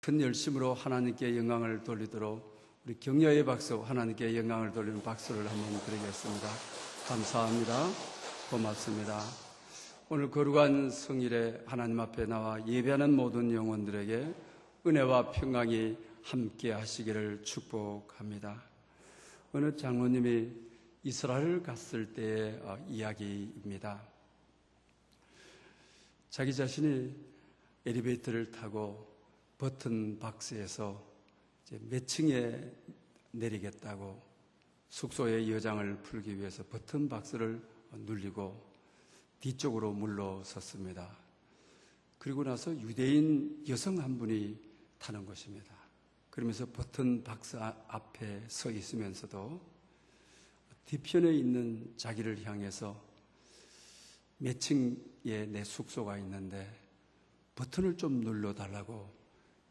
큰 열심으로 하나님께 영광을 돌리도록 우리 격려의 박수, 하나님께 영광을 돌리는 박수를 한번 드리겠습니다. 감사합니다. 고맙습니다. 오늘 거룩한 성일에 하나님 앞에 나와 예배하는 모든 영혼들에게 은혜와 평강이 함께 하시기를 축복합니다. 어느 장로님이 이스라엘을 갔을 때의 이야기입니다. 자기 자신이 엘리베이터를 타고 버튼 박스에서 이제 몇 층에 내리겠다고 숙소의 여장을 풀기 위해서 버튼 박스를 눌리고 뒤쪽으로 물러섰습니다. 그리고 나서 유대인 여성 한 분이 타는 것입니다. 그러면서 버튼 박스 앞에 서 있으면서도 뒤편에 있는 자기를 향해서 몇 층에 내 숙소가 있는데 버튼을 좀 눌러달라고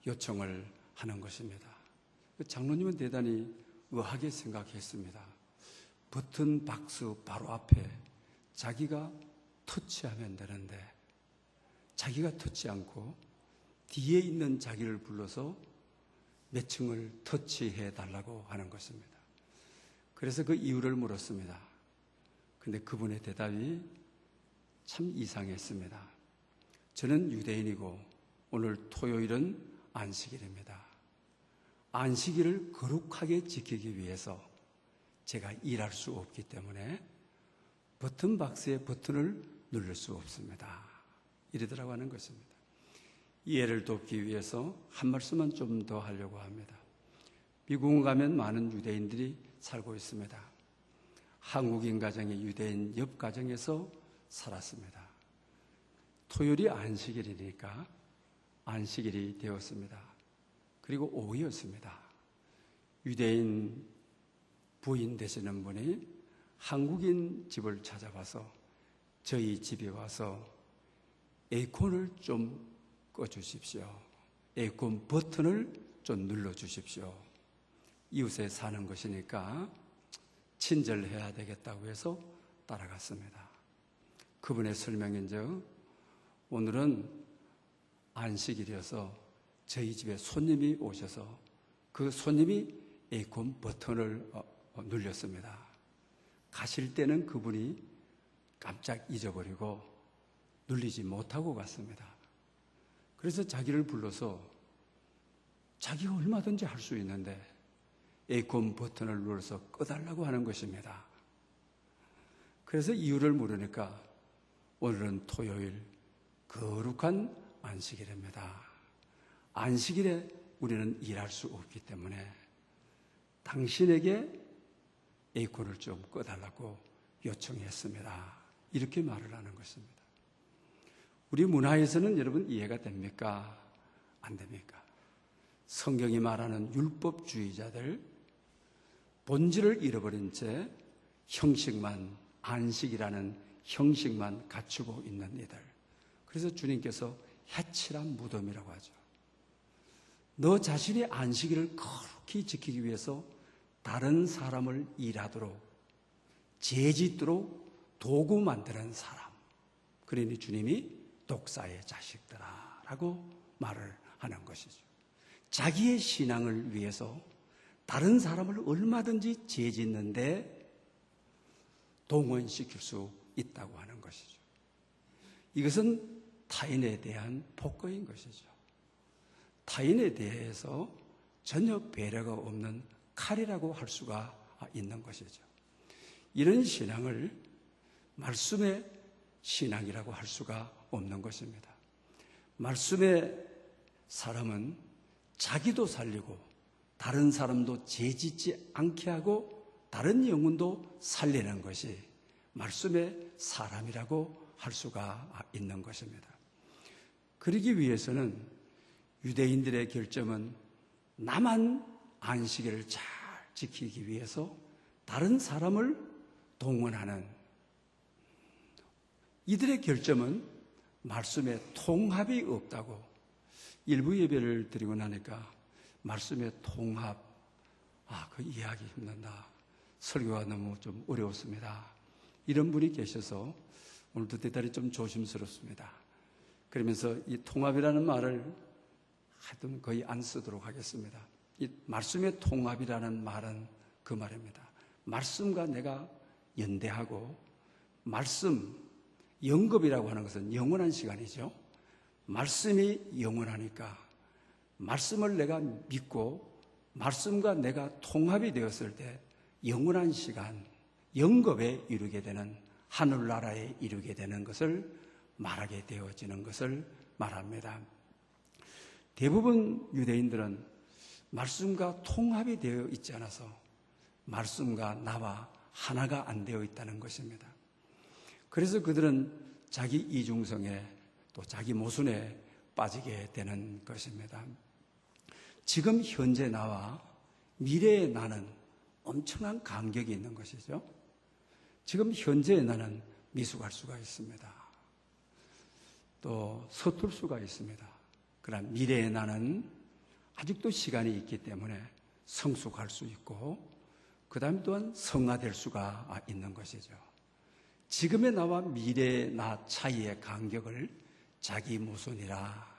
요청을 하는 것입니다. 장로님은 대단히 의아하게 생각했습니다. 버튼 박스 바로 앞에 자기가 터치하면 되는데 자기가 터치 않고 뒤에 있는 자기를 불러서 몇 층을 터치해 달라고 하는 것입니다. 그래서 그 이유를 물었습니다. 근데 그분의 대답이 참 이상했습니다. 저는 유대인이고 오늘 토요일은 안식일입니다. 안식일을 거룩하게 지키기 위해서 제가 일할 수 없기 때문에 버튼 박스의 버튼을 누를 수 없습니다. 이러더라고 하는 것입니다. 이해를 돕기 위해서 한 말씀만 좀 더 하려고 합니다. 미국에 가면 많은 유대인들이 살고 있습니다. 한국인 가정의 유대인 옆 가정에서 살았습니다. 토요일이 안식일이니까 안식일이 되었습니다. 그리고 오후였습니다. 유대인 부인 되시는 분이 한국인 집을 찾아와서 저희 집에 와서 에어컨을 좀 꺼주십시오. 에어컨 버튼을 좀 눌러주십시오. 이웃에 사는 것이니까 친절해야 되겠다고 해서 따라갔습니다. 그분의 설명인즉 오늘은 안식일이어서 저희 집에 손님이 오셔서 그 손님이 에어컨 버튼을 눌렸습니다. 가실 때는 그분이 깜짝 잊어버리고 눌리지 못하고 갔습니다. 그래서 자기를 불러서 자기가 얼마든지 할 수 있는데 에어컨 버튼을 눌러서 꺼달라고 하는 것입니다. 그래서 이유를 물으니까 오늘은 토요일 거룩한 안식일입니다. 안식일에 우리는 일할 수 없기 때문에 당신에게 에어컨을 좀 꺼달라고 요청했습니다. 이렇게 말을 하는 것입니다. 우리 문화에서는 여러분 이해가 됩니까? 안 됩니까? 성경이 말하는 율법주의자들, 본질을 잃어버린 채 형식만, 안식이라는 형식만 갖추고 있는 이들. 그래서 주님께서 해칠한 무덤이라고 하죠. 너 자신의 안식일을 거룩히 지키기 위해서 다른 사람을 일하도록, 죄짓도록 도구 만드는 사람. 그러니 주님이 독사의 자식들아 라고 말을 하는 것이죠. 자기의 신앙을 위해서 다른 사람을 얼마든지 죄짓는데 동원시킬 수 있다고 하는 것이죠. 이것은 타인에 대한 폭거인 것이죠. 타인에 대해서 전혀 배려가 없는 칼이라고 할 수가 있는 것이죠. 이런 신앙을 말씀의 신앙이라고 할 수가 없는 것입니다. 말씀의 사람은 자기도 살리고 다른 사람도 죄짓지 않게 하고 다른 영혼도 살리는 것이 말씀의 사람이라고 할 수가 있는 것입니다. 그러기 위해서는 유대인들의 결점은 나만 안식일을 잘 지키기 위해서 다른 사람을 동원하는, 이들의 결점은 말씀에 통합이 없다고. 일부 예배를 드리고 나니까 말씀의 통합, 그 이해하기 힘든다. 설교가 너무 좀 어려웠습니다. 이런 분이 계셔서 오늘도 대단히 좀 조심스럽습니다. 그러면서 이 통합이라는 말을 하여튼 거의 안 쓰도록 하겠습니다. 이 말씀의 통합이라는 말은 그 말입니다. 말씀과 내가 연대하고, 말씀, 영겁이라고 하는 것은 영원한 시간이죠. 말씀이 영원하니까 말씀을 내가 믿고 말씀과 내가 통합이 되었을 때 영원한 시간, 영겁에 이르게 되는, 하늘나라에 이르게 되는 것을 말하게 되어지는 것을 말합니다. 대부분 유대인들은 말씀과 통합이 되어 있지 않아서 말씀과 나와 하나가 안 되어 있다는 것입니다. 그래서 그들은 자기 이중성에 또 자기 모순에 빠지게 되는 것입니다. 지금 현재 나와 미래의 나는 엄청난 간격이 있는 것이죠. 지금 현재의 나는 미숙할 수가 있습니다. 또 서툴 수가 있습니다. 그러나 미래의 나는 아직도 시간이 있기 때문에 성숙할 수 있고, 그 다음 또한 성화될 수가 있는 것이죠. 지금의 나와 미래의 나 차이의 간격을 자기 모순이라,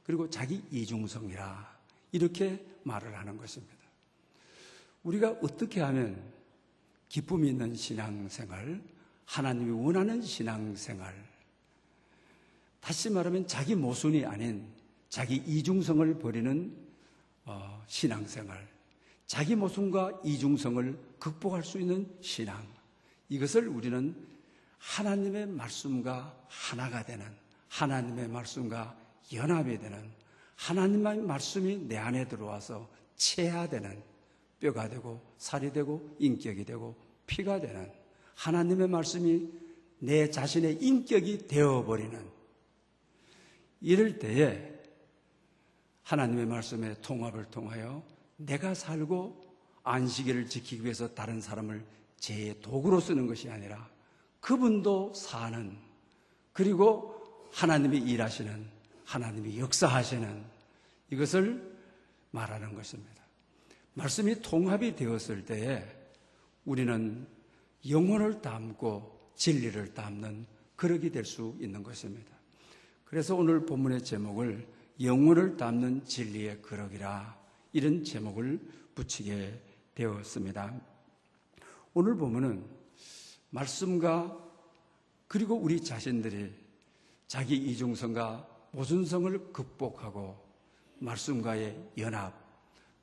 그리고 자기 이중성이라 이렇게 말을 하는 것입니다. 우리가 어떻게 하면 기쁨이 있는 신앙생활, 하나님이 원하는 신앙생활, 다시 말하면 자기 모순이 아닌 자기 이중성을 버리는 신앙생활, 자기 모순과 이중성을 극복할 수 있는 신앙, 이것을 우리는 하나님의 말씀과 하나가 되는, 하나님의 말씀과 연합이 되는, 하나님의 말씀이 내 안에 들어와서 체화되는, 뼈가 되고 살이 되고 인격이 되고 피가 되는, 하나님의 말씀이 내 자신의 인격이 되어버리는, 이럴 때에 하나님의 말씀의 통합을 통하여 내가 살고 안식일을 지키기 위해서 다른 사람을 제 도구로 쓰는 것이 아니라 그분도 사는, 그리고 하나님이 일하시는, 하나님이 역사하시는, 이것을 말하는 것입니다. 말씀이 통합이 되었을 때에 우리는 영혼을 담고 진리를 담는 그릇이 될 수 있는 것입니다. 그래서 오늘 본문의 제목을 영혼을 담는 진리의 그릇이라, 이런 제목을 붙이게 되었습니다. 오늘 본문은 말씀과 그리고 우리 자신들이 자기 이중성과 모순성을 극복하고 말씀과의 연합,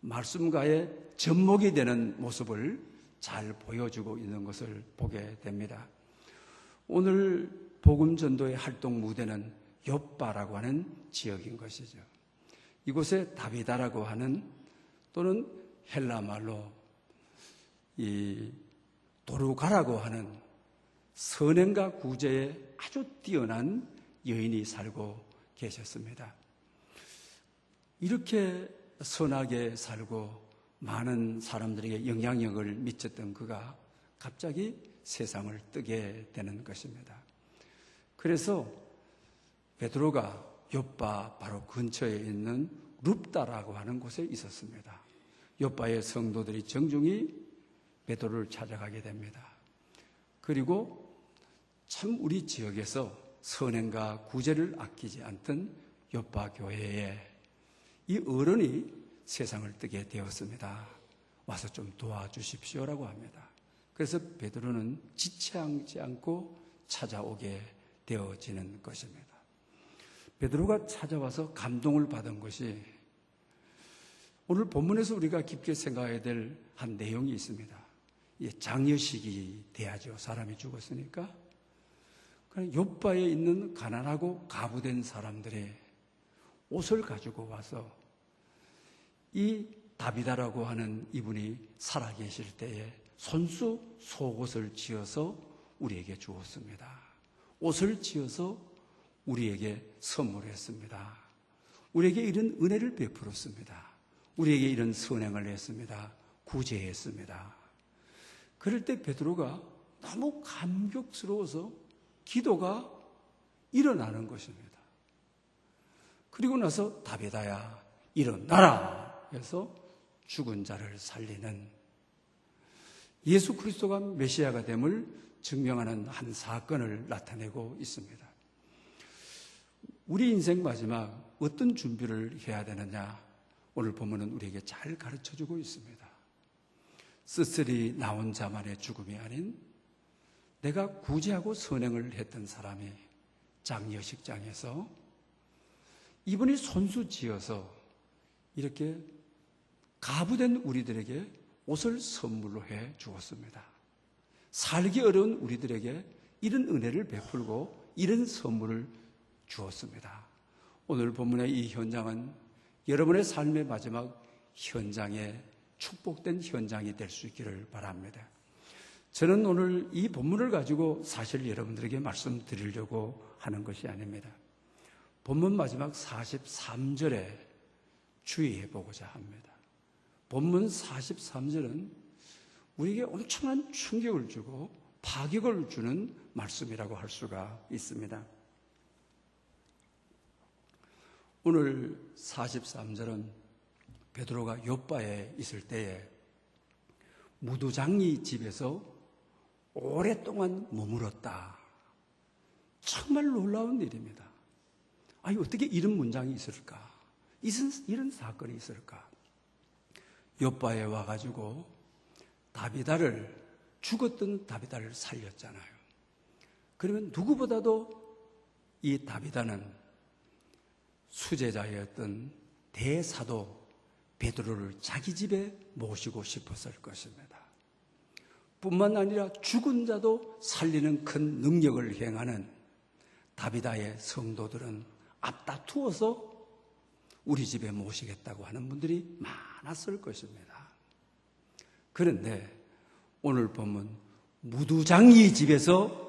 말씀과의 접목이 되는 모습을 잘 보여주고 있는 것을 보게 됩니다. 오늘 복음 전도의 활동 무대는 욥바라고 하는 지역인 것이죠. 이곳에 다비다라고 하는, 또는 헬라 말로 이 도르가라고 하는 선행과 구제에 아주 뛰어난 여인이 살고 계셨습니다. 이렇게 선하게 살고 많은 사람들에게 영향력을 미쳤던 그가 갑자기 세상을 뜨게 되는 것입니다. 그래서 베드로가 욥바 바로 근처에 있는 룹다라고 하는 곳에 있었습니다. 욥바의 성도들이 정중히 베드로를 찾아가게 됩니다. 그리고 참 우리 지역에서 선행과 구제를 아끼지 않던 욥바 교회에 이 어른이 세상을 뜨게 되었습니다. 와서 좀 도와주십시오라고 합니다. 그래서 베드로는 지체하지 않고 찾아오게 되어지는 것입니다. 베드로가 찾아와서 감동을 받은 것이 오늘 본문에서 우리가 깊게 생각해야 될 한 내용이 있습니다. 장례식이 돼야죠. 사람이 죽었으니까. 욥바에 있는 가난하고 가부된 사람들이 옷을 가지고 와서 이 다비다라고 하는 이분이 살아계실 때에 손수 속옷을 지어서 우리에게 주었습니다. 옷을 지어서 우리에게 선물했습니다. 우리에게 이런 은혜를 베풀었습니다. 우리에게 이런 선행을 했습니다. 구제했습니다. 그럴 때 베드로가 너무 감격스러워서 기도가 일어나는 것입니다. 그리고 나서 다비다야 일어나라 해서 죽은 자를 살리는, 예수 그리스도가 메시아가 됨을 증명하는 한 사건을 나타내고 있습니다. 우리 인생 마지막 어떤 준비를 해야 되느냐, 오늘 본문은 우리에게 잘 가르쳐주고 있습니다. 쓸쓸히 나온 자만의 죽음이 아닌 내가 구제하고 선행을 했던 사람이 장례식장에서 이분이 손수 지어서 이렇게 가부된 우리들에게 옷을 선물로 해 주었습니다. 살기 어려운 우리들에게 이런 은혜를 베풀고 이런 선물을 주었습니다. 오늘 본문의 이 현장은 여러분의 삶의 마지막 현장에 축복된 현장이 될 수 있기를 바랍니다. 저는 오늘 이 본문을 가지고 사실 여러분들에게 말씀드리려고 하는 것이 아닙니다. 본문 마지막 43절에 주의해 보고자 합니다. 본문 43절은 우리에게 엄청난 충격을 주고 파격을 주는 말씀이라고 할 수가 있습니다. 오늘 43절은 베드로가 요빠에 있을 때에 무두장이 집에서 오랫동안 머물었다. 정말 놀라운 일입니다. 아니, 어떻게 이런 문장이 있을까? 이런 사건이 있을까? 요빠에 와가지고 죽었던 다비다를 살렸잖아요. 그러면 누구보다도 이 다비다는 수제자였던 대사도 베드로를 자기 집에 모시고 싶었을 것입니다. 뿐만 아니라 죽은 자도 살리는 큰 능력을 행하는 다비다의 성도들은 앞다투어서 우리 집에 모시겠다고 하는 분들이 많았을 것입니다. 그런데 오늘 본문 무두장이 집에서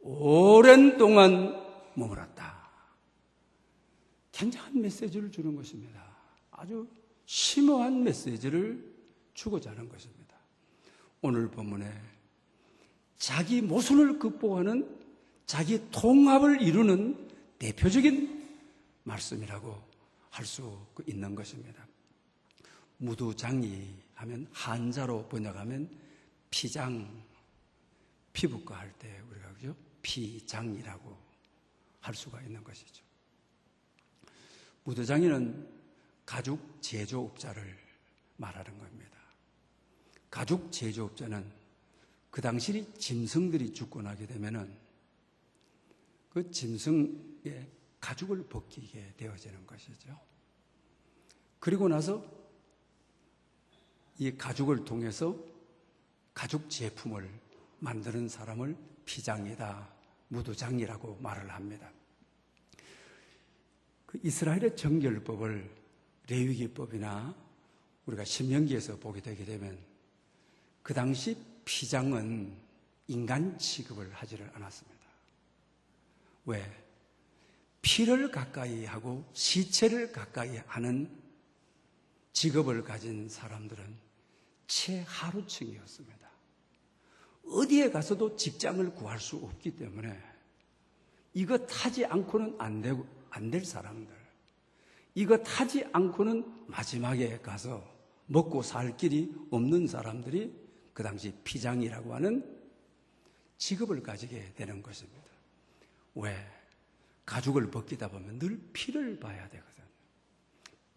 오랜 동안 머물었다. 굉장한 메시지를 주는 것입니다. 아주 심오한 메시지를 주고자 하는 것입니다. 오늘 본문에 자기 모순을 극복하는 자기 통합을 이루는 대표적인 말씀이라고 할 수 있는 것입니다. 무두장이 하면 한자로 번역하면 피장, 피부과 할 때 우리가 그죠? 피장이라고 할 수가 있는 것이죠. 무두장이는 가죽 제조업자를 말하는 겁니다. 가죽 제조업자는 그 당시 짐승들이 죽고 나게 되면은 그 짐승의 가죽을 벗기게 되어지는 것이죠. 그리고 나서 이 가죽을 통해서 가죽 제품을 만드는 사람을 피장이다, 무두장이라고 말을 합니다. 그 이스라엘의 정결법을 레위기법이나 우리가 신명기에서 보게 되게 되면 그 당시 피장은 인간 취급을 하지를 않았습니다. 왜? 피를 가까이 하고 시체를 가까이 하는 직업을 가진 사람들은 최하루층이었습니다. 어디에 가서도 직장을 구할 수 없기 때문에 이것 하지 않고는 안 될 사람들, 이것 하지 않고는 마지막에 가서 먹고 살 길이 없는 사람들이 그 당시 피장이라고 하는 직업을 가지게 되는 것입니다. 왜? 가죽을 벗기다 보면 늘 피를 봐야 되거든요.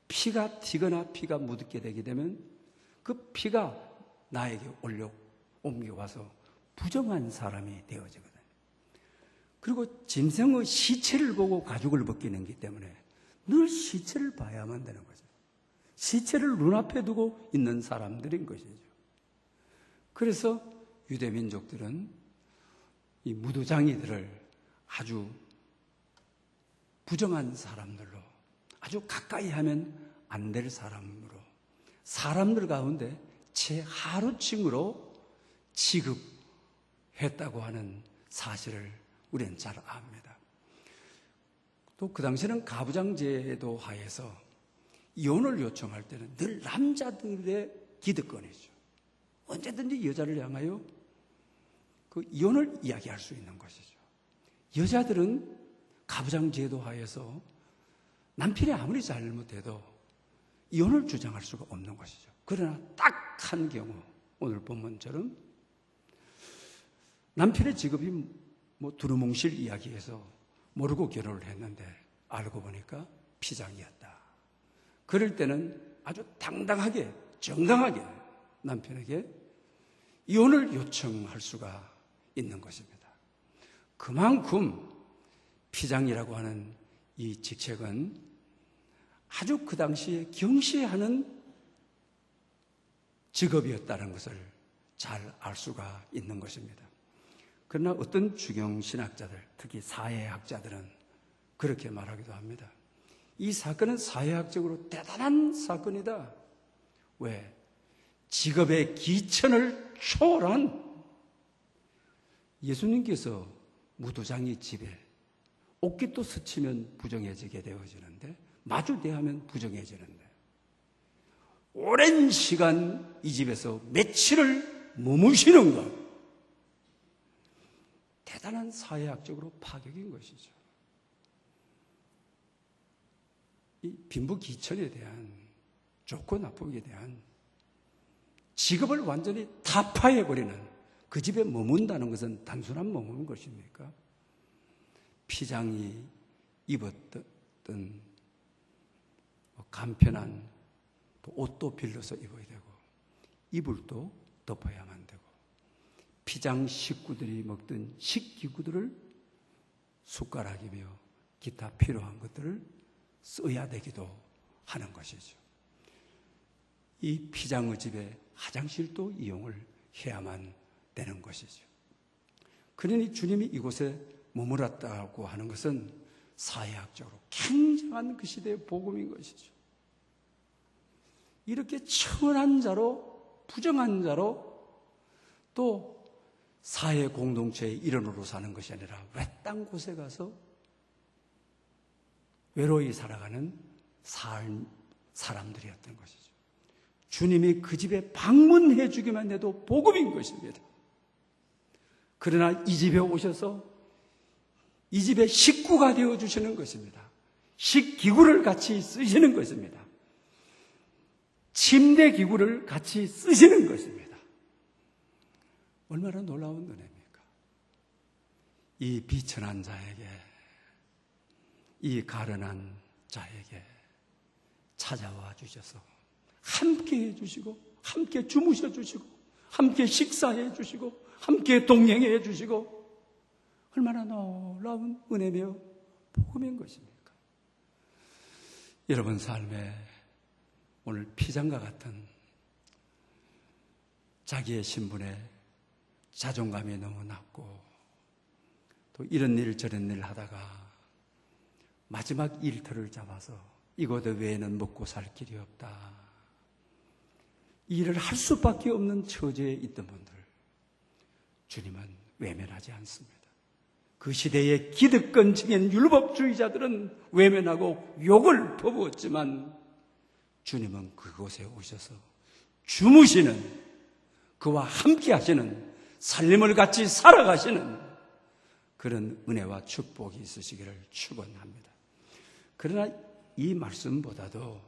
피가 튀거나 피가 묻게 되게 되면 그 피가 나에게 옮겨와서 부정한 사람이 되어지거든요. 그리고 짐승의 시체를 보고 가죽을 벗기는 것 때문에 늘 시체를 봐야만 되는 거죠. 시체를 눈앞에 두고 있는 사람들인 것이죠. 그래서 유대민족들은 이 무두장이들을 아주 부정한 사람들로, 아주 가까이 하면 안 될 사람으로, 사람들 가운데 최하루층으로 취급했다고 하는 사실을 우리는 잘 압니다. 또 그 당시에는 가부장제도 하에서 이혼을 요청할 때는 늘 남자들의 기득권이죠. 언제든지 여자를 향하여 그 이혼을 이야기할 수 있는 것이죠. 여자들은 가부장제도 하에서 남편이 아무리 잘못해도 이혼을 주장할 수가 없는 것이죠. 그러나 딱 한 경우, 오늘 본문처럼 남편의 직업이 두루뭉실 이야기해서 모르고 결혼을 했는데 알고 보니까 피장이었다. 그럴 때는 아주 당당하게, 정당하게 남편에게 이혼을 요청할 수가 있는 것입니다. 그만큼 피장이라고 하는 이 직책은 아주 그 당시에 경시하는 직업이었다는 것을 잘 알 수가 있는 것입니다. 그러나 어떤 주경신학자들, 특히 사회학자들은 그렇게 말하기도 합니다. 이 사건은 사회학적으로 대단한 사건이다. 왜? 직업의 기천을 초월한 예수님께서 무도장이 집에 옷깃도 스치면 부정해지게 되어지는데, 마주 대하면 부정해지는데, 오랜 시간 이 집에서 며칠을 머무시는 것, 대단한 사회학적으로 파격인 것이죠. 이 빈부기천에 대한, 좋고 나쁘게 대한 직업을 완전히 타파해버리는, 그 집에 머문다는 것은 단순한 머무는 것입니까? 피장이 입었던 간편한 옷도 빌려서 입어야 되고, 이불도 덮어야만 되고, 피장 식구들이 먹던 식기구들을 숟가락이며 기타 필요한 것들을 써야 되기도 하는 것이죠. 이 피장의 집에 화장실도 이용을 해야만 되는 것이죠. 그러니 주님이 이곳에 머물렀다고 하는 것은 사회학적으로 굉장한 그 시대의 복음인 것이죠. 이렇게 천한 자로, 부정한 자로, 또 사회 공동체의 일원으로 사는 것이 아니라 외딴 곳에 가서 외로이 살아가는 사람들이었던 것이죠. 주님이 그 집에 방문해 주기만 해도 복음인 것입니다. 그러나 이 집에 오셔서 이 집의 식구가 되어주시는 것입니다. 식기구를 같이 쓰시는 것입니다. 침대 기구를 같이 쓰시는 것입니다. 얼마나 놀라운 은혜입니까? 이 비천한 자에게, 이 가련한 자에게 찾아와 주셔서 함께 해주시고, 함께 주무셔 주시고, 함께 식사해 주시고, 함께 동행해 주시고, 얼마나 놀라운 은혜며 복음인 것입니까? 여러분 삶에 오늘 피장과 같은 자기의 신분에 자존감이 너무 낮고, 또 이런 일 저런 일 하다가 마지막 일터를 잡아서 이곳 외에는 먹고 살 길이 없다, 이 일을 할 수밖에 없는 처지에 있던 분들, 주님은 외면하지 않습니다. 그 시대의 기득권층인 율법주의자들은 외면하고 욕을 퍼부었지만, 주님은 그곳에 오셔서 주무시는, 그와 함께 하시는, 삶을 같이 살아가시는 그런 은혜와 축복이 있으시기를 축원합니다. 그러나 이 말씀보다도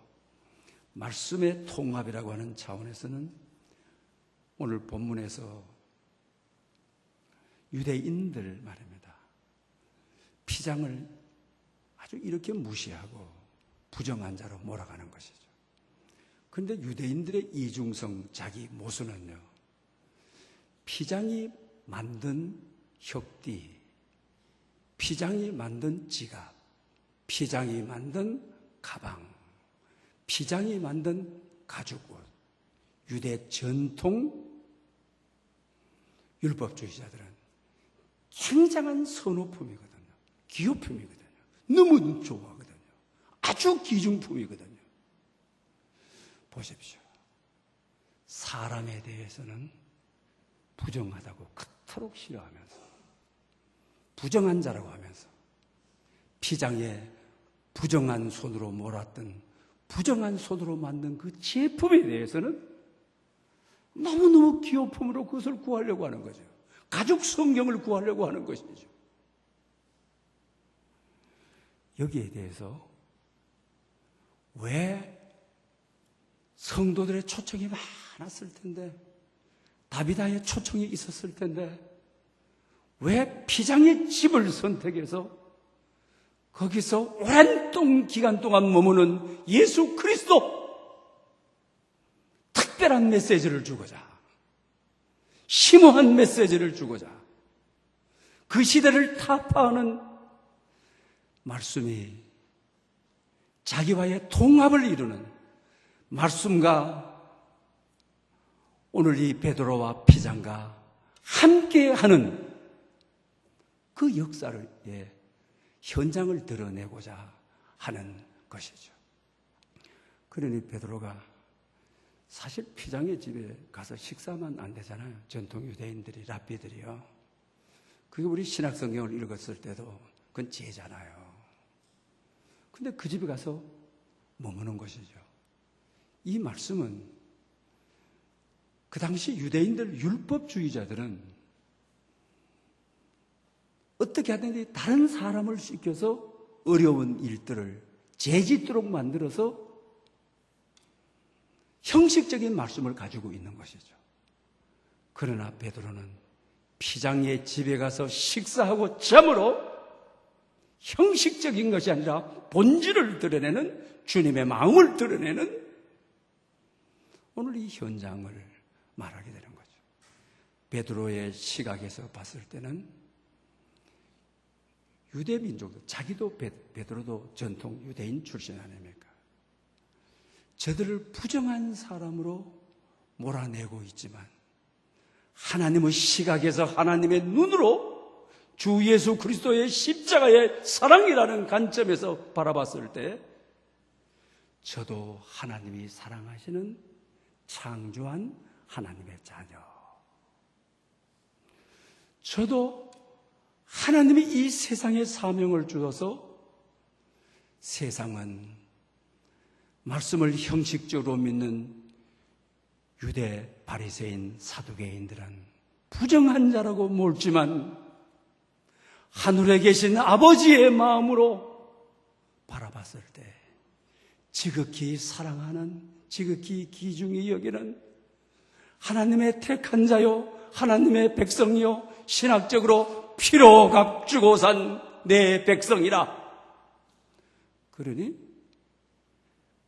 말씀의 통합이라고 하는 차원에서는 오늘 본문에서 유대인들 말입니다. 피장을 아주 이렇게 무시하고 부정한 자로 몰아가는 것이죠. 그런데 유대인들의 이중성 자기 모순은요, 피장이 만든 혁띠, 피장이 만든 지갑, 피장이 만든 가방, 피장이 만든 가죽옷, 유대 전통 율법주의자들은 굉장한 선호품이거든요. 기호품이거든요. 너무 좋아하거든요. 아주 기중품이거든요. 보십시오. 사람에 대해서는 부정하다고 그토록 싫어하면서, 부정한 자라고 하면서, 피장에 부정한 손으로 몰았던, 부정한 손으로 만든 그 제품에 대해서는 너무너무 기호품으로 그것을 구하려고 하는 거죠. 가죽 성경을 구하려고 하는 것이죠. 여기에 대해서 왜 성도들의 초청이 많았을 텐데, 다비다의 초청이 있었을 텐데, 왜 피장의 집을 선택해서 거기서 오랜 기간 동안 머무는 예수 그리스도, 특별한 메시지를 주고자, 심오한 메시지를 주고자 그 시대를 타파하는 말씀이 자기와의 통합을 이루는 말씀과 오늘 이 베드로와 피장과 함께하는 그 역사를, 현장을 드러내고자 하는 것이죠. 그러니 베드로가 사실 피장의 집에 가서 식사만 안 되잖아요. 전통 유대인들이, 랍비들이요. 그게 우리 신약성경을 읽었을 때도 그건 죄잖아요. 근데 그 집에 가서 머무는 것이죠. 이 말씀은 그 당시 유대인들, 율법주의자들은 어떻게 하든지 다른 사람을 시켜서 어려운 일들을 죄짓도록 만들어서 형식적인 말씀을 가지고 있는 것이죠. 그러나 베드로는 피장의 집에 가서 식사하고 잠으로 형식적인 것이 아니라 본질을 드러내는, 주님의 마음을 드러내는 오늘 이 현장을 말하게 되는 거죠. 베드로의 시각에서 봤을 때는 유대 민족도, 자기도 베드로도 전통 유대인 출신 아닙니까? 저들을 부정한 사람으로 몰아내고 있지만 하나님의 시각에서, 하나님의 눈으로 주 예수 그리스도의 십자가의 사랑이라는 관점에서 바라봤을 때 저도 하나님이 사랑하시는 창조한 하나님의 자녀, 저도 하나님이 이 세상에 사명을 주어서 세상은 말씀을 형식적으로 믿는 유대 바리새인 사두개인들은 부정한 자라고 몰지만 하늘에 계신 아버지의 마음으로 바라봤을 때 지극히 사랑하는, 지극히 귀중히 여기는 하나님의 택한 자요, 하나님의 백성이요, 신학적으로 피로 값주고 산 내 백성이라. 그러니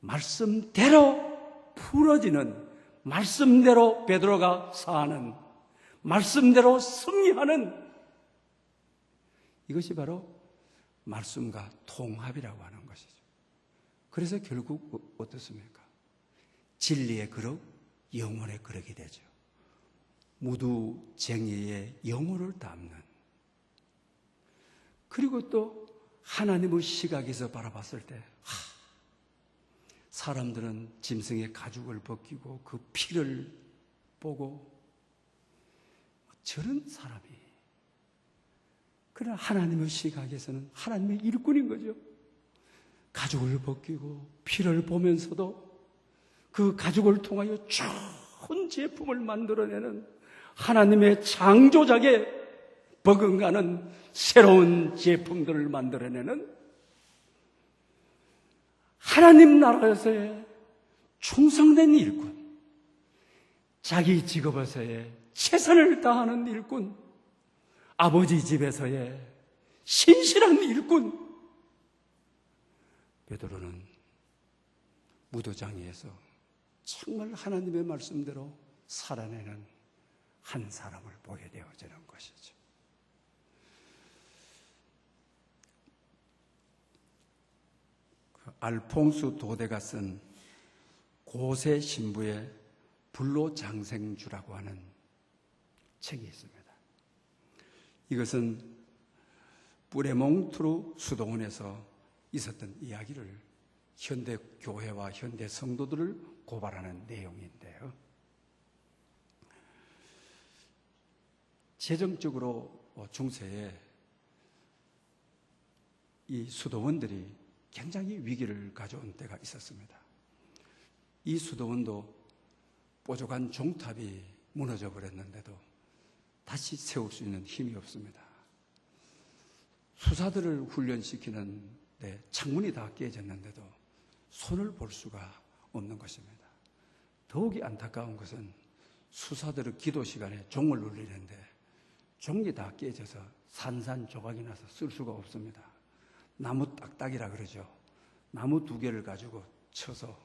말씀대로 풀어지는, 말씀대로 베드로가 사는, 말씀대로 승리하는, 이것이 바로 말씀과 통합이라고 하는 것이죠. 그래서 결국 어떻습니까? 진리의 그릇, 영혼의 그릇이 되죠. 무두쟁이의 영혼을 담는, 그리고 또 하나님의 시각에서 바라봤을 때 사람들은 짐승의 가죽을 벗기고 그 피를 보고 저런 사람이, 그러나 하나님의 시각에서는 하나님의 일꾼인 거죠. 가죽을 벗기고 피를 보면서도 그 가죽을 통하여 좋은 제품을 만들어내는 하나님의 창조작에 버금가는 새로운 제품들을 만들어내는 하나님 나라에서의 충성된 일꾼, 자기 직업에서의 최선을 다하는 일꾼, 아버지 집에서의 신실한 일꾼. 베드로는 무도장에서 정말 하나님의 말씀대로 살아내는 한 사람을 보게 되어지는 것이죠. 알퐁스 도데가 쓴 고세 신부의 불로장생주라고 하는 책이 있습니다. 이것은 뿌레몽트루 수도원에서 있었던 이야기를 현대 교회와 현대 성도들을 고발하는 내용인데요. 재정적으로 중세에 이 수도원들이 굉장히 위기를 가져온 때가 있었습니다. 이 수도원도 뾰족한 종탑이 무너져 버렸는데도 다시 세울 수 있는 힘이 없습니다. 수사들을 훈련시키는데 창문이 다 깨졌는데도 손을 볼 수가 없는 것입니다. 더욱이 안타까운 것은 수사들의 기도 시간에 종을 울리는데 종이 다 깨져서 산산조각이 나서 쓸 수가 없습니다. 나무 딱딱이라 그러죠. 나무 2개를 가지고 쳐서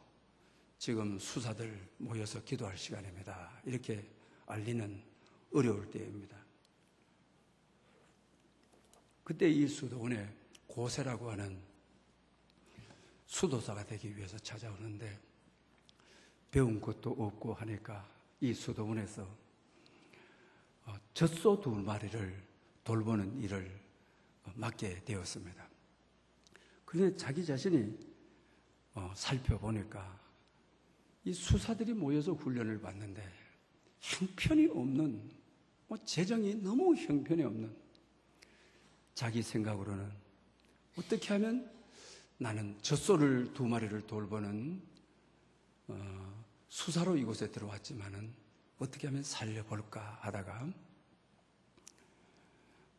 지금 수사들 모여서 기도할 시간입니다. 이렇게 알리는 어려울 때입니다. 그때 이 수도원에 고세라고 하는 수도사가 되기 위해서 찾아오는데 배운 것도 없고 하니까 이 수도원에서 젖소 2마리를 돌보는 일을 맡게 되었습니다. 그런데 자기 자신이 살펴보니까 이 수사들이 모여서 훈련을 받는데 형편이 없는, 재정이 너무 형편이 없는, 자기 생각으로는 어떻게 하면 나는 젖소를 2마리를 돌보는 수사로 이곳에 들어왔지만은 어떻게 하면 살려볼까 하다가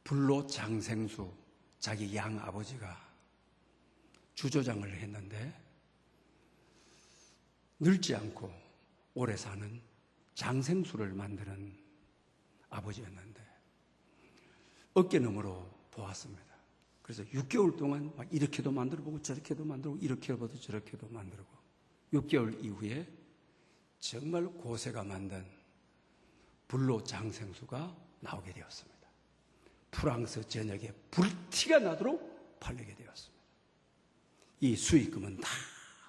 불로 장생수, 자기 양 아버지가 주조장을 했는데 늙지 않고 오래 사는 장생수를 만드는 아버지였는데 어깨너머로 보았습니다. 그래서 6개월 동안 막 이렇게도 만들어보고 저렇게도 만들고 이렇게도 저렇게도 만들고 6개월 이후에 정말 고세가 만든 불로 장생수가 나오게 되었습니다. 프랑스 전역에 불티가 나도록 팔리게 되었습니다. 이 수익금은 다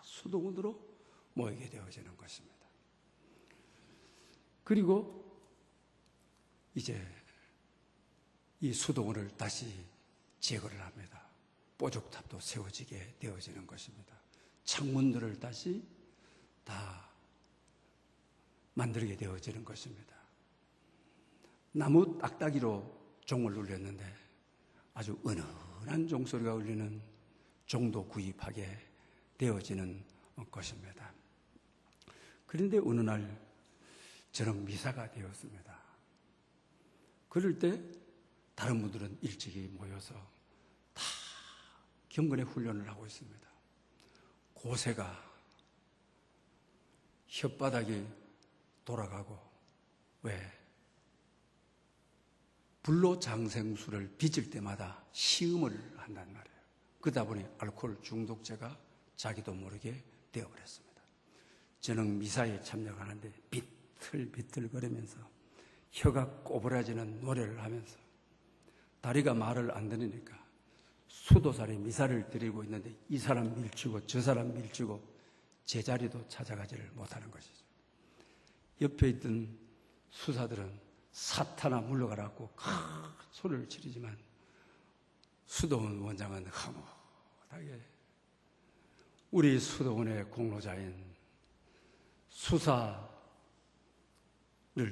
수도원으로 모이게 되어지는 것입니다. 그리고 이제 이 수도원을 다시 제거를 합니다. 뽀족탑도 세워지게 되어지는 것입니다. 창문들을 다시 다 만들게 되어지는 것입니다. 나무 딱딱이로 종을 울렸는데 아주 은은한 종소리가 울리는 종도 구입하게 되어지는 것입니다. 그런데 어느 날 저녁 미사가 되었습니다. 그럴 때 다른 분들은 일찍이 모여서 다 경건의 훈련을 하고 있습니다. 고세가 혓바닥이 돌아가고 왜? 불로 장생수를 빚을 때마다 시음을 한단 말이에요. 그러다 보니 알코올 중독자가 자기도 모르게 되어버렸습니다. 저는 미사에 참여하는데 비틀비틀거리면서 혀가 꼬부라지는 노래를 하면서 다리가 말을 안 들으니까 수도살이 미사를 드리고 있는데 이 사람 밀치고 저 사람 밀치고 제자리도 찾아가지를 못하는 것이죠. 옆에 있던 수사들은 사탄아 물러가라고 소리를 지르지만 수도원 원장은 허무하게 우리 수도원의 공로자인 수사를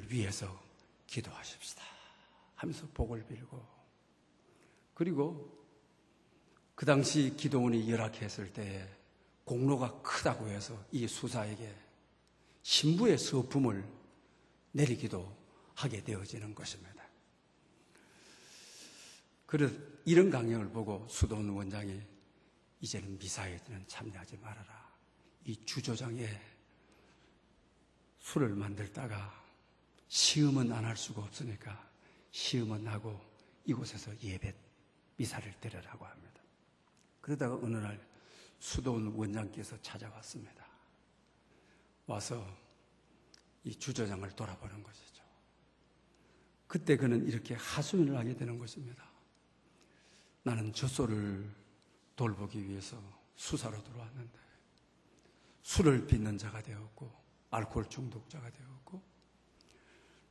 위해서 기도하십시다 하면서 복을 빌고, 그리고 그 당시 기도원이 열악했을 때에 공로가 크다고 해서 이 수사에게 신부의 서품을 내리기도 하게 되어지는 것입니다. 그래서 이런 강령을 보고 수도원 원장이 이제는 미사에는 참여하지 말아라. 이 주조장에 술을 만들다가 시음은 안 할 수가 없으니까 시음은 하고 이곳에서 예배 미사를 드리라고 합니다. 그러다가 어느 날 수도원 원장께서 찾아왔습니다. 와서 이 주조장을 돌아보는 것이죠. 그때 그는 이렇게 하소연을 하게 되는 것입니다. 나는 젖소를 돌보기 위해서 수사로 들어왔는데 술을 빚는 자가 되었고 알코올 중독자가 되었고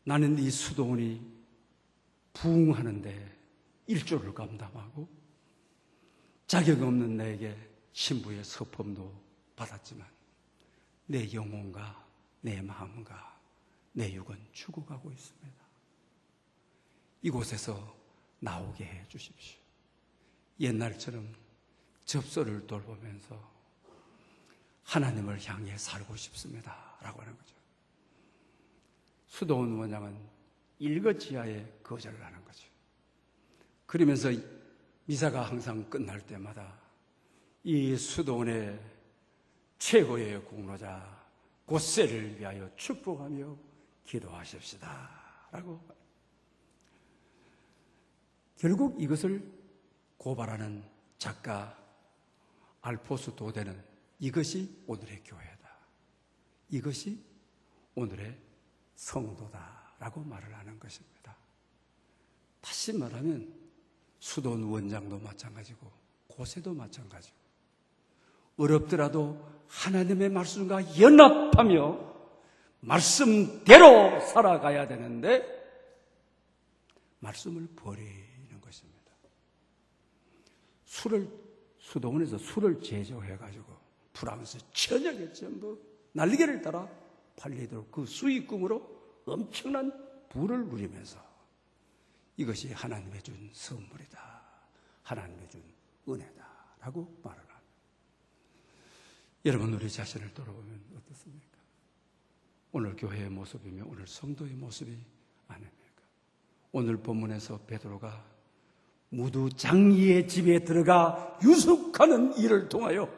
나는 이 수도원이 부흥하는데 일조를 감당하고 자격 없는 내게 신부의 서품도 받았지만 내 영혼과 내 마음과 내 육은 죽어가고 있습니다. 이곳에서 나오게 해 주십시오. 옛날처럼 접소를 돌보면서 하나님을 향해 살고 싶습니다 라고 하는 거죠. 수도원 원장은 일거지하에 거절을 하는 거죠. 그러면서 미사가 항상 끝날 때마다 이 수도원의 최고의 공로자 고세를 위하여 축복하며 기도하십시다 라고 결국 이것을 고발하는 작가 알포스 도데는 이것이 오늘의 교회다, 이것이 오늘의 성도다라고 말을 하는 것입니다. 다시 말하면 수돈 원장도 마찬가지고 고세도 마찬가지고 어렵더라도 하나님의 말씀과 연합하며 말씀대로 살아가야 되는데 말씀을 버리는 것입니다. 수도원에서 술을 제조해가지고 프랑스 전역에 전부 날개를 따라 팔리도록 그 수익금으로 엄청난 부를 누리면서 이것이 하나님의 준 선물이다, 하나님의 준 은혜다라고 말을 합니다. 여러분, 우리 자신을 돌아보면 어떻습니까? 오늘 교회의 모습이며 오늘 성도의 모습이 아닙니까? 오늘 본문에서 베드로가 무두장이의 집에 들어가 유숙하는 일을 통하여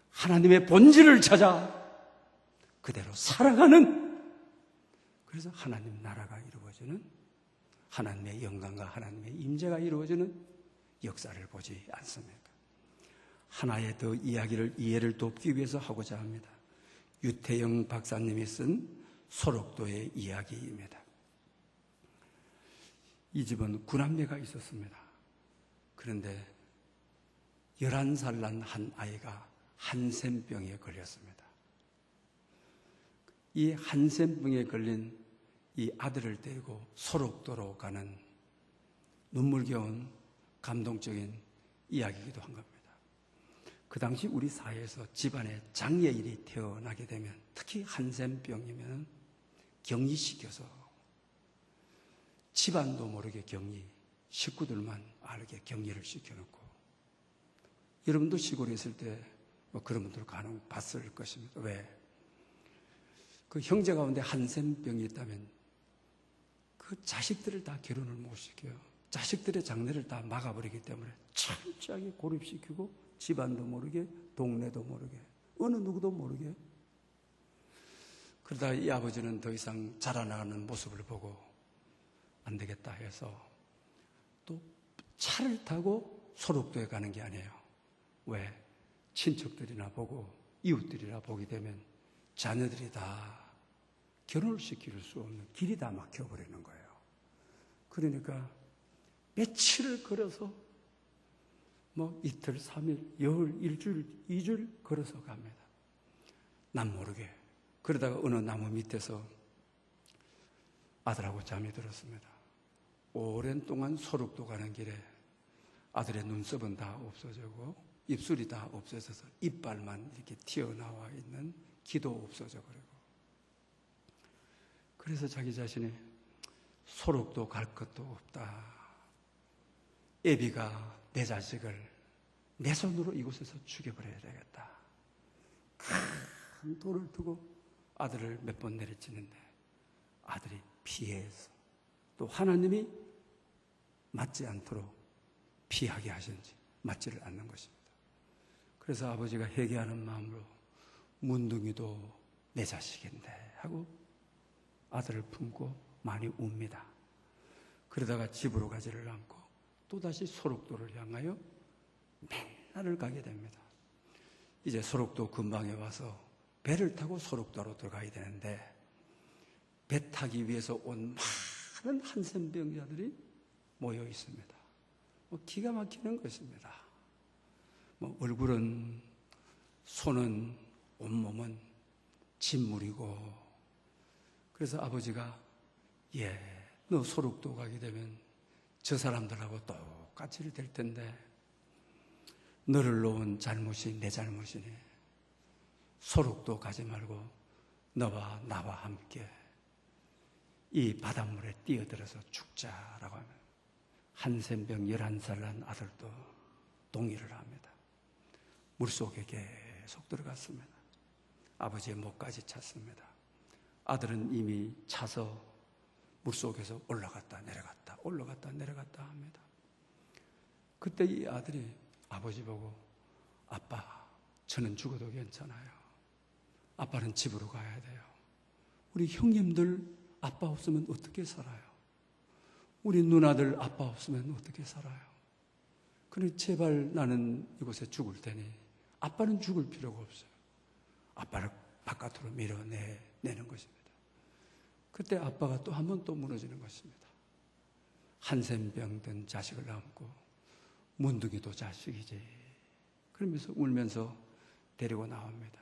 하나님의 본질을 찾아 그대로 살아가는, 그래서 하나님 나라가 이루어지는, 하나님의 영광과 하나님의 임재가 이루어지는 역사를 보지 않습니까? 하나의 더 이해를 돕기 위해서 하고자 합니다. 유태영 박사님이 쓴 소록도의 이야기입니다. 이 집은 9남매가 있었습니다. 그런데 11살 난 한 아이가 한센병에 걸렸습니다. 이 한센병에 걸린 이 아들을 데리고 소록도로 가는 눈물겨운 감동적인 이야기이기도 한 겁니다. 그 당시 우리 사회에서 집안에 장애인이 태어나게 되면, 특히 한센병이면 격리시켜서 집안도 모르게 격리, 식구들만 알게 격리를 시켜놓고, 여러분도 시골에 있을 때 그런 분들 간혹 봤을 것입니다. 왜? 그 형제 가운데 한센병이 있다면 그 자식들을 다 결혼을 못 시켜요. 자식들의 장래를 다 막아버리기 때문에 철저하게 고립시키고 집안도 모르게, 동네도 모르게, 어느 누구도 모르게. 그러다가 이 아버지는 더 이상 자라나가는 모습을 보고 안 되겠다 해서 또 차를 타고 소록도에 가는 게 아니에요. 왜? 친척들이나 보고 이웃들이나 보게 되면 자녀들이 다 결혼을 시킬 수 없는 길이 다 막혀버리는 거예요. 그러니까 며칠을 걸어서 이틀, 3일, 열흘, 일주일, 2주일 걸어서 갑니다. 남 모르게. 그러다가 어느 나무 밑에서 아들하고 잠이 들었습니다. 오랜 동안 소록도 가는 길에 아들의 눈썹은 다 없어지고 입술이 다 없어져서 이빨만 이렇게 튀어나와 있는 귀도 없어져 버리고, 그래서 자기 자신이 소록도 갈 것도 없다. 애비가 내 자식을 내 손으로 이곳에서 죽여버려야 되겠다. 큰 돌을 두고 아들을 몇 번 내리치는데 아들이 피해서, 또 하나님이 맞지 않도록 피하게 하신지 맞지를 않는 것입니다. 그래서 아버지가 회개하는 마음으로 문둥이도 내 자식인데 하고 아들을 품고 많이 웁니다. 그러다가 집으로 가지를 않고 또다시 소록도를 향하여 맨날을 가게 됩니다. 이제 소록도 근방에 와서 배를 타고 소록도로 들어가야 되는데 배 타기 위해서 온 많은 한센병자들이 모여 있습니다. 기가 막히는 것입니다. 얼굴은, 손은, 온몸은 진물이고, 그래서 아버지가 너 소록도 가게 되면 저 사람들하고 똑같이 될 텐데 너를 놓은 잘못이 내 잘못이니 소록도 가지 말고 너와 나와 함께 이 바닷물에 뛰어들어서 죽자라고 하면 한센병 11살 난 아들도 동의를 합니다. 물속에 계속 들어갔습니다. 아버지의 목까지 찼습니다. 아들은 이미 차서 물속에서 올라갔다 내려갔다 올라갔다 내려갔다 합니다. 그때 이 아들이 아버지 보고, 아빠, 저는 죽어도 괜찮아요. 아빠는 집으로 가야 돼요. 우리 형님들 아빠 없으면 어떻게 살아요? 우리 누나들 아빠 없으면 어떻게 살아요? 그래, 제발 나는 이곳에 죽을 테니 아빠는 죽을 필요가 없어요. 아빠를 바깥으로 밀어내는 것입니다. 그때 아빠가 또 한 번 또 무너지는 것입니다. 한센병 든 자식을 안고 문둥이도 자식이지 그러면서 울면서 데리고 나옵니다.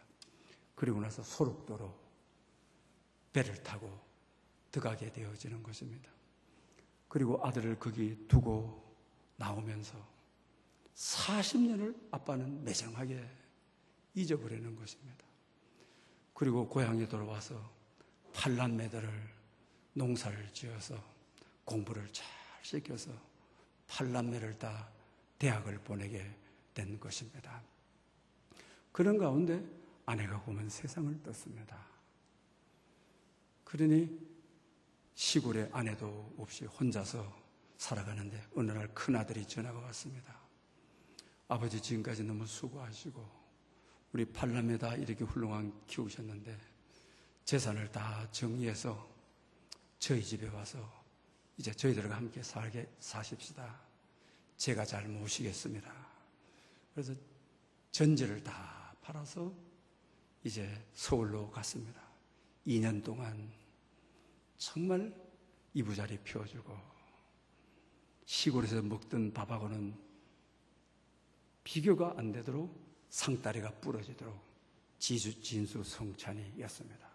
그리고 나서 소록도로 배를 타고 들어가게 되어지는 것입니다. 그리고 아들을 거기 두고 나오면서 40년을 아빠는 매정하게 잊어버리는 것입니다. 그리고 고향에 돌아와서 팔남매들을 농사를 지어서 공부를 잘 시켜서 팔남매를 다 대학을 보내게 된 것입니다. 그런 가운데 아내가 보면 세상을 떴습니다. 그러니 시골에 아내도 없이 혼자서 살아가는데 어느 날 큰아들이 전화가 왔습니다. 아버지 지금까지 너무 수고하시고 우리 팔남매 다 이렇게 훌륭한 키우셨는데 재산을 다 정리해서 저희 집에 와서 이제 저희들과 함께 사십시다. 제가 잘 모시겠습니다. 그래서 전제를 다 팔아서 이제 서울로 갔습니다. 2년 동안 정말 이부자리 피워주고 시골에서 먹던 밥하고는 비교가 안 되도록 상다리가 부러지도록 진수성찬이었습니다.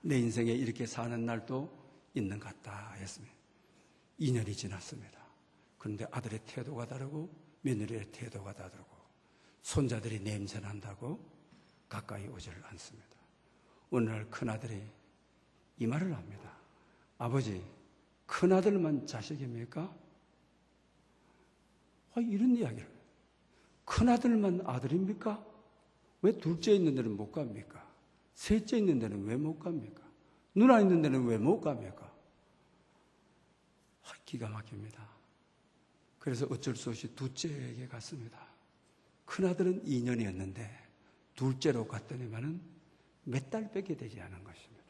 내 인생에 이렇게 사는 날도 있는 것 같다 했습니다. 2년이 지났습니다. 그런데 아들의 태도가 다르고 며느리의 태도가 다르고 손자들이 냄새난다고 가까이 오지를 않습니다. 어느 날 큰아들이 이 말을 합니다. 아버지, 큰아들만 자식입니까? 이런 이야기를. 큰아들만 아들입니까? 왜 둘째 있는 데는 못 갑니까? 셋째 있는 데는 왜 못 갑니까? 누나 있는 데는 왜 못 갑니까? 기가 막힙니다. 그래서 어쩔 수 없이 둘째에게 갔습니다. 큰아들은 2년이었는데 둘째로 갔더니만은 몇 달밖에 되지 않은 것입니다.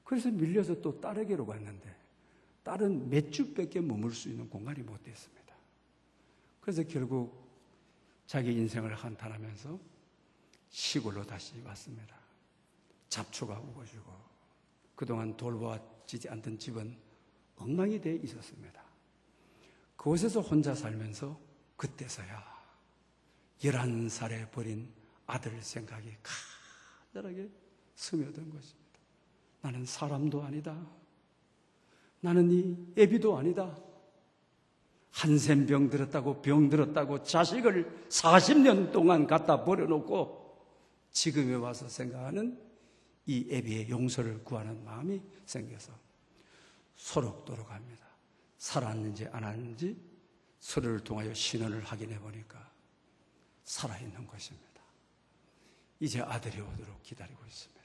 그래서 밀려서 또 딸에게로 갔는데 딸은 몇 주밖에 머물 수 있는 공간이 못 됐습니다. 그래서 결국 자기 인생을 한탄하면서 시골로 다시 왔습니다. 잡초가 우거지고 그동안 돌보아지지 않던 집은 엉망이 되어 있었습니다. 그곳에서 혼자 살면서 그때서야 11살에 버린 아들 생각이 가늘하게 스며든 것입니다. 나는 사람도 아니다. 나는 이 애비도 아니다. 한센병 들었다고 병 들었다고 자식을 40년 동안 갖다 버려놓고 지금에 와서 생각하는 이 애비의 용서를 구하는 마음이 생겨서 소록도로 갑니다. 살았는지 안 왔는지 서로를 통하여 신원을 확인해 보니까 살아있는 것입니다. 이제 아들이 오도록 기다리고 있습니다.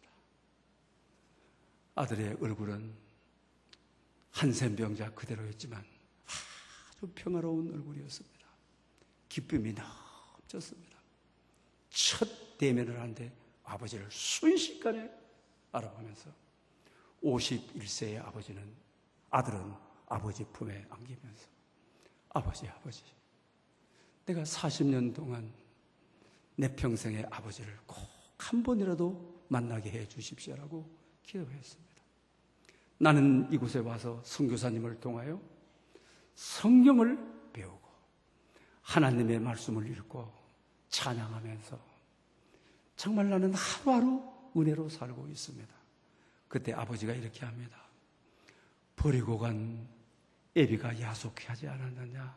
아들의 얼굴은 한센병자 그대로였지만 아주 평화로운 얼굴이었습니다. 기쁨이 넘쳤습니다. 첫 대면을 하는데 아버지를 순식간에 알아보면서 51세의 아들은 아버지 품에 안기면서 아버지 내가 40년 동안 내 평생의 아버지를 꼭 한 번이라도 만나게 해 주십시오라고 기도했습니다. 나는 이곳에 와서 선교사님을 통하여 성경을 배우고 하나님의 말씀을 읽고 찬양하면서 정말 나는 하루하루 은혜로 살고 있습니다. 그때 아버지가 이렇게 합니다. 버리고 간 애비가 야속하지 않았느냐,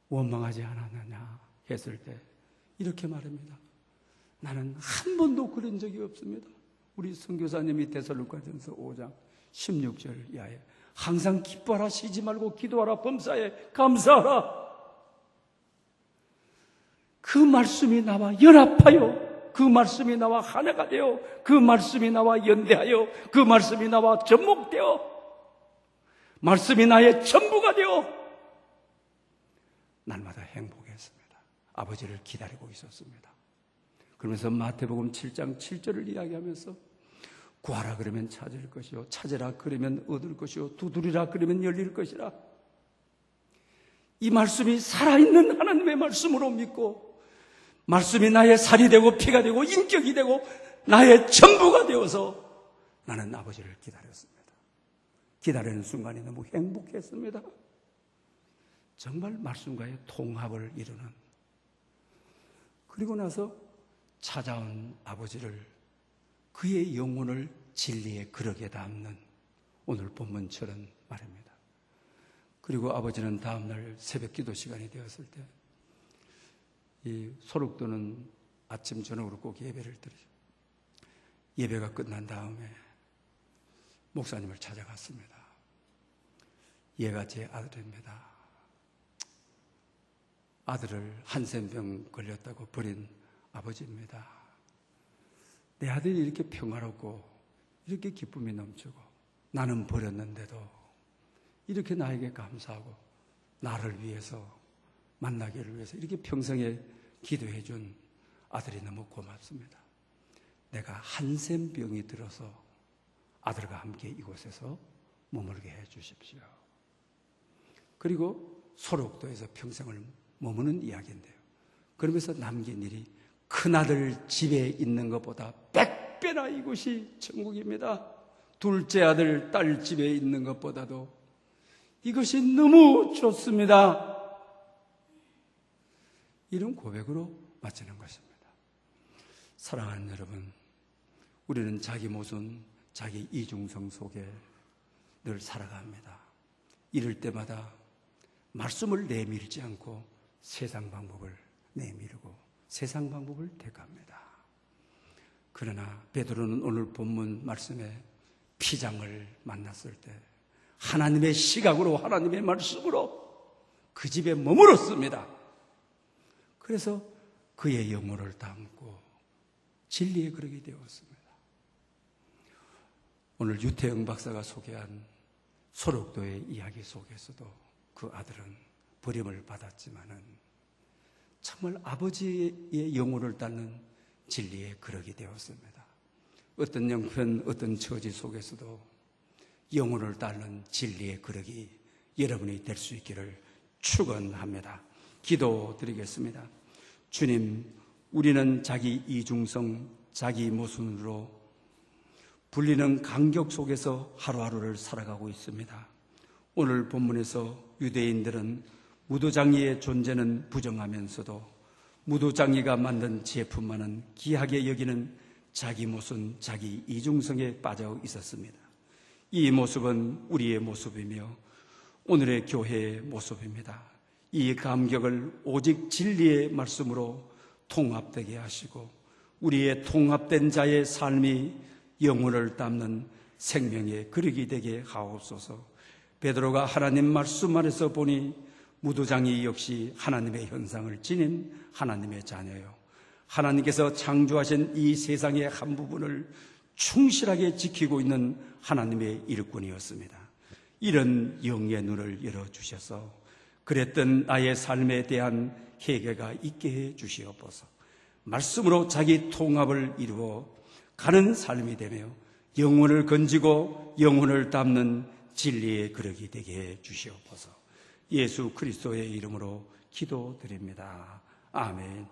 원망하지 않았느냐 했을 때 이렇게 말합니다. 나는 한 번도 그런 적이 없습니다. 우리 선교사님이 데살로니가전서 5장 16절 이하에 항상 기뻐하라, 쉬지 말고 기도하라, 범사에 감사하라. 그 말씀이 나와 연합하여, 그 말씀이 나와 하나가 되어, 그 말씀이 나와 연대하여, 그 말씀이 나와 접목되어, 말씀이 나의 전부가 되어 날마다 행복했습니다. 아버지를 기다리고 있었습니다. 그러면서 마태복음 7장 7절을 이야기하면서 구하라 그러면 찾을 것이요, 찾으라 그러면 얻을 것이요, 두드리라 그러면 열릴 것이라. 이 말씀이 살아있는 하나님의 말씀으로 믿고 말씀이 나의 살이 되고 피가 되고 인격이 되고 나의 전부가 되어서 나는 아버지를 기다렸습니다. 기다리는 순간이 너무 행복했습니다. 정말 말씀과의 통합을 이루는, 그리고 나서 찾아온 아버지를, 그의 영혼을 진리의 그릇에 담는 오늘 본문처럼 말입니다. 그리고 아버지는 다음날 새벽 기도 시간이 되었을 때 이 소록도는 아침 저녁으로 꼭 예배를 드리죠. 예배가 끝난 다음에 목사님을 찾아갔습니다. 얘가 제 아들입니다. 아들을 한센병 걸렸다고 버린 아버지입니다. 내 아들이 이렇게 평화롭고 이렇게 기쁨이 넘치고 나는 버렸는데도 이렇게 나에게 감사하고 나를 위해서 만나기를 위해서 이렇게 평생에 기도해 준 아들이 너무 고맙습니다. 내가 한센병이 들어서 아들과 함께 이곳에서 머물게 해 주십시오. 그리고 소록도에서 평생을 머무는 이야기인데요. 그러면서 남긴 일이 큰아들 집에 있는 것보다 100배나 이곳이 천국입니다. 둘째 아들 딸 집에 있는 것보다도 이것이 너무 좋습니다. 이런 고백으로 마치는 것입니다. 사랑하는 여러분, 우리는 자기 모순, 자기 이중성 속에 늘 살아갑니다. 이럴 때마다 말씀을 내밀지 않고 세상 방법을 내밀고 세상 방법을 택합니다. 그러나 베드로는 오늘 본문 말씀에 피장을 만났을 때 하나님의 시각으로, 하나님의 말씀으로 그 집에 머물었습니다. 그래서 그의 영혼을 담고 진리의 그릇이 되었습니다. 오늘 유태영 박사가 소개한 소록도의 이야기 속에서도 그 아들은 버림을 받았지만은 정말 아버지의 영혼을 닮는 진리의 그릇이 되었습니다. 어떤 형편, 어떤 처지 속에서도 영혼을 닮는 진리의 그릇이 여러분이 될 수 있기를 축원합니다. 기도드리겠습니다. 주님, 우리는 자기 이중성, 자기 모순으로 불리는 간격 속에서 하루하루를 살아가고 있습니다. 오늘 본문에서 유대인들은 무도장이의 존재는 부정하면서도 무도장이가 만든 제품만은 귀하게 여기는 자기 모순, 자기 이중성에 빠져 있었습니다. 이 모습은 우리의 모습이며 오늘의 교회의 모습입니다. 이 감격을 오직 진리의 말씀으로 통합되게 하시고 우리의 통합된 자의 삶이 영혼을 담는 생명의 그릇이 되게 하옵소서. 베드로가 하나님 말씀 안에서 보니 무도장이 역시 하나님의 형상을 지닌 하나님의 자녀요, 하나님께서 창조하신 이 세상의 한 부분을 충실하게 지키고 있는 하나님의 일꾼이었습니다. 이런 영의 눈을 열어주셔서 그랬던 나의 삶에 대한 회개가 있게 해 주시옵소서. 말씀으로 자기 통합을 이루어 가는 삶이 되며 영혼을 건지고 영혼을 담는 진리의 그릇이 되게 해 주시옵소서. 예수 그리스도의 이름으로 기도드립니다. 아멘.